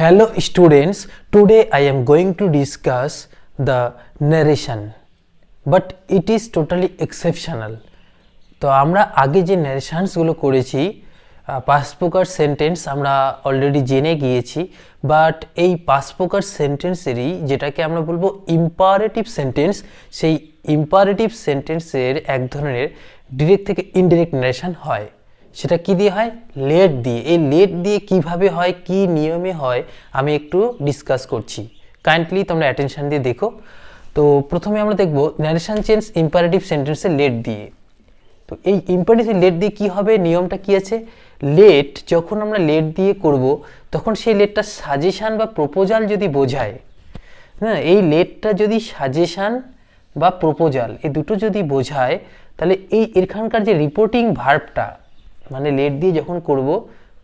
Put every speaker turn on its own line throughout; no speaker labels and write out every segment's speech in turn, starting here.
Hello students, today I am going to discuss the narration, but it is totally exceptional. তো আমরা আগে যে ন্যারেশনসগুলো করেছি পাঁচ প্রকার সেন্টেন্স আমরা অলরেডি জেনে গিয়েছি, বাট এই পাঁচ প্রকার সেন্টেন্সেরই যেটাকে আমরা বলবো ইম্পারেটিভ সেন্টেন্স, সেই ইম্পারেটিভ সেন্টেন্সের এক ধরনের ডিরেক্ট থেকে ইনডিরেক্ট ন্যারেশন হয়। সেটা কি দিয়ে হয়? লেট দিয়ে। এই লেট দিয়ে কিভাবে হয়, কি নিয়মে হয় আমি একটু ডিসকাস করছি, কাইন্ডলি তোমরা অ্যাটেনশন দিয়ে দেখো। তো প্রথমে আমরা দেখব ন্যারেশন চেঞ্জ ইম্পারেটিভ সেন্টেন্সে লেট দিয়ে। তো এই ইম্পারেটিভ লেট দিয়ে কি হবে, নিয়মটা কি আছে? লেট যখন আমরা লেট দিয়ে করব তখন সেই লেটটা সাজেশন বা প্রপোজাল যদি বোঝায়, হ্যাঁ, এই লেটটা যদি সাজেশন বা প্রপোজাল এই দুটো যদি বোঝায়, তাহলে এই এখানকার যে রিপোর্টিং ভার্বটা, মানে লেট দিয়ে যখন করব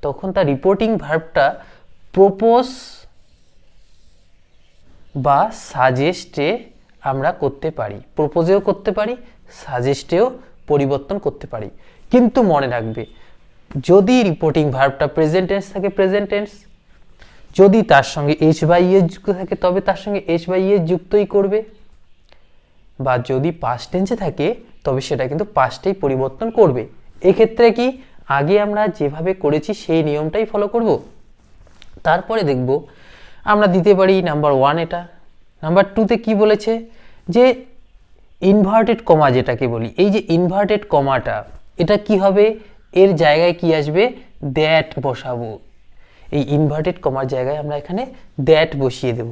তখন তার রিপোর্টিং ভার্বটা প্রপোজ বা সাজেস্টে আমরা করতে পারি, প্রপোজেও করতে পারি, সাজেস্টেও পরিবর্তন করতে পারি। কিন্তু মনে রাখবে, যদি রিপোর্টিং ভার্বটা প্রেজেন্ট টেন্স থাকে প্রেজেন্ট টেন্স, যদি তার সঙ্গে এইচ বাই ইএস যুক্ত থাকে তবে তার সঙ্গে এইচ বাই ইএস যুক্তই করবে, বা যদি পাস্ট টেন্সে থাকে তবে সেটা কিন্তু পাস্টেই পরিবর্তন করবে। এক্ষেত্রে কি আগে আমরা যেভাবে করেছি সেই নিয়মটাই ফলো করব। তারপরে দেখব আমরা দিতে পারি নাম্বার 1 এটা। নাম্বার 2তে কি বলেছে যে ইনভার্টেড কমা যেটাকে বলি, এই যে ইনভার্টেড কমাটা এটা কি হবে, এর জায়গায় কি আসবে? দ্যাট বসাবো। এই ইনভার্টেড কমার জায়গায় আমরা এখানে দ্যাট বসিয়ে দেব।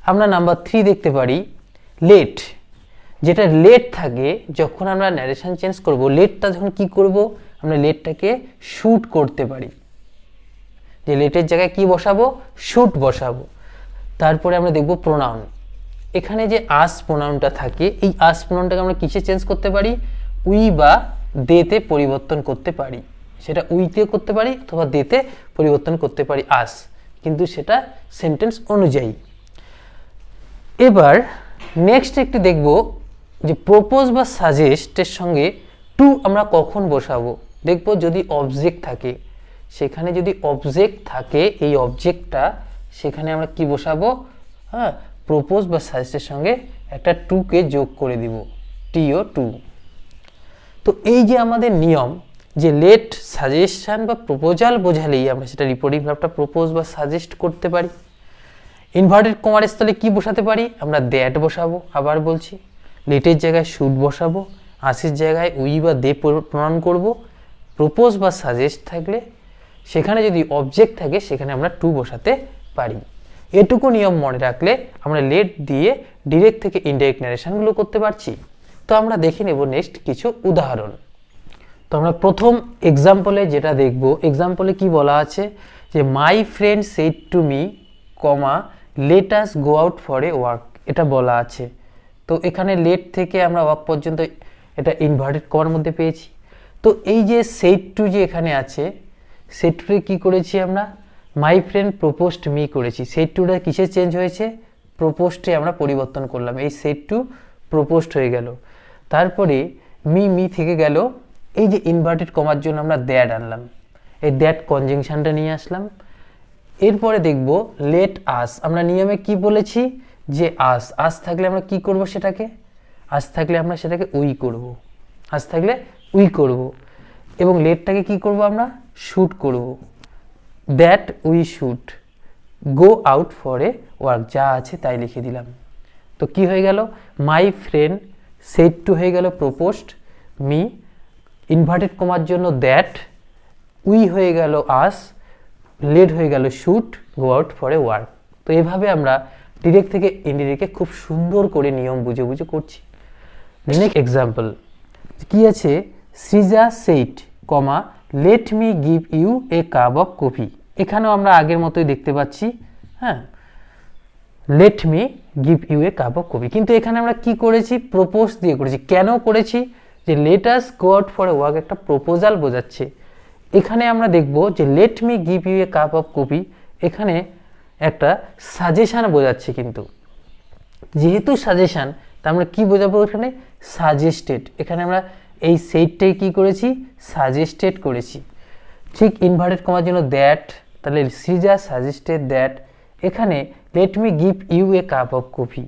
আমরা নাম্বার 3 দেখতে পারি লেট, যেটা লেট থাকে যখন আমরা ন্যারেশন চেঞ্জ করব, লেটটা যখন কি করব, আমরা লেটটাকে শুট করতে পারি, যে লেটের জায়গায় কি বসাবো? শুট বসাবো। তারপরে আমরা দেখব প্রোনাউন, এখানে যে আস প্রোনাউনটা থাকে এই আস প্রোনাউনটাকে আমরা কিসে চেঞ্জ করতে পারি? উই বা দেতে পরিবর্তন করতে পারি। সেটা উইতে করতে পারি অথবা দেতে পরিবর্তন করতে পারি আস, কিন্তু সেটা সেন্টেন্স অনুযায়ী। এবার নেক্সট একটু দেখব যে প্রপোজ বা সাজেস্টের সঙ্গে টু আমরা কখন বসাবো। দেখব যদি অবজেক্ট থাকে, সেখানে যদি অবজেক্ট থাকে এই অবজেক্টটা, সেখানে আমরা কি বসাবো? হ্যাঁ, প্রপোজ বা সাজেস্টের সঙ্গে একটা টুকে যোগ করে দিব, টিও টু। তো এই যে আমাদের নিয়ম যে লেট সাজেশন বা প্রপোজাল বোঝালেই আমরা সেটা রিপোর্টিং ভার্বটা প্রপোজ বা সাজেস্ট করতে পারি। ইনভার্টেড কমার স্থলে কি বসাতে পারি? আমরা দ্যাট বসাবো। আবার বলছি, লেটের জায়গায় শুড বসাবো, আসের জায়গায় উই বা দে প্রণয়ন করব। প্রপোজ বা সাজেস্ট থাকলে সেখানে যদি অবজেক্ট থাকে সেখানে আমরা টু বসাতে পারি। এটুকু নিয়ম মনে রাখলে আমরা লেট দিয়ে ডিরেক্ট থেকে ইনডাইরেক্ট ন্যারেশনগুলো করতে পারছি। তো আমরা দেখে নেব নেক্সট কিছু উদাহরণ। তো আমরা প্রথম এক্সাম্পলে যেটা দেখব, এক্সাম্পলে কি বলা আছে যে my friend said to me comma late us go out for a work, এটা বলা আছে। তো এখানে লেট থেকে আমরা ওয়ার্ক পর্যন্ত এটা ইনভার্টেড কমার মধ্যে পেয়েছি। তো এই যে সেড টু যে এখানে আছে, সেড টুতে কি করেছি আমরা? মাই ফ্রেন্ড প্রপোজড মি করেছি। সেড টুটা কিসে চেঞ্জ হয়েছে? প্রপোজডে আমরা পরিবর্তন করলাম, এই সেড টু প্রপোজড হয়ে গেল। তারপরে মি থেকে গেল, এই যে ইনভার্টেড কমার জন্য আমরা দ্যাট আনলাম, এই দ্যাট কনজাংশনটা নিয়ে আসলাম। এরপরে দেখব লেট আস, আমরা নিয়মে কি বলেছি যে আস থাকলে আমরা কি করব? সেটাকে আস থাকলে আমরা সেটাকে উই করব, আস থাকলে উই করব। এবং লেটটাকে কি করব? আমরা শুট করব, that we shoot go out for a work, যা আছে তাই লিখে দিলাম। তো কি হয়ে গেল? মাই ফ্রেন্ড সেড টু হয়ে গেল প্রপোজড, মি ইনভার্টেড কমার জন্য দ্যাট, উই হয়ে গেল আস, লেট হয়ে গেল shoot go out for a work. তো এভাবে আমরা ডিরেক্ট থেকে ইনডিরেক্টে খুব সুন্দর করে নিয়ম বুঝে বুঝে করছি। নেক্সট এক্সাম্পল কি আছে? Srija said comma let me give you a cup of coffee, এখানেও আমরা আগের মতোই দেখতে পাচ্ছি, হ্যাঁ, let me give you a cup of coffee. কিন্তু এখানে আমরা কি করেছি? প্রপোজ দিয়ে করেছি। কেন করেছি? যে let us go out for a work একটা প্রপোজাল বোঝাচ্ছে। এখানে আমরা দেখব যে let me give you a cup of coffee এখানে একটা সাজেশন বোঝাচ্ছে। কিন্তু যেহেতু সাজেশন, তা আমরা কি বোঝাবো? এখানে সাজেস্টেড, এখানে আমরা এই সেইটটাই কি করেছি? সাজেস্টেড করেছি। ঠিক ইনভার্টেড কমার জন্য দ্যাট, তাহলে সিজা সাজেস্টেড দ্যাট, এখানে let me give you a cup of coffee.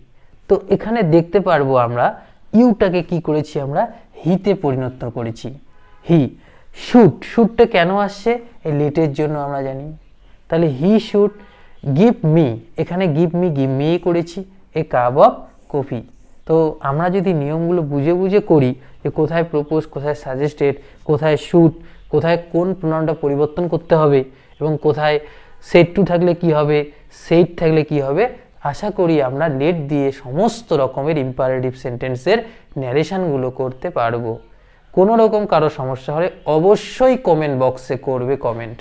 তো এখানে দেখতে পারবো আমরা ইউটাকে কি করেছি, আমরা হিতে পরিণত করেছি। হি শুটটা কেন আসছে, এই লেটের জন্য আমরা জানি। তাহলে হি শুড গিভ মি, এখানে গিভ মি করেছি এ কাপ অফ কফি। তো আমরা যদি নিয়মগুলো বুঝে বুঝে করি যে কোথায় প্রপোজ, কোথায় সাজেস্টেড, কোথায় শুড, কোথায় কোন প্রোনাউনটা পরিবর্তন করতে হবে এবং কোথায় সেড টু থাকলে কি হবে, সেইড থাকলে কি হবে, আশা করি আমরা লেট দিয়ে সমস্ত রকমের ইম্পারেটিভ সেন্টেন্সের ন্যারেশনগুলো করতে পারবো। কোনো রকম কারো সমস্যা হলে অবশ্যই কমেন্ট বক্সে করবে কমেন্ট।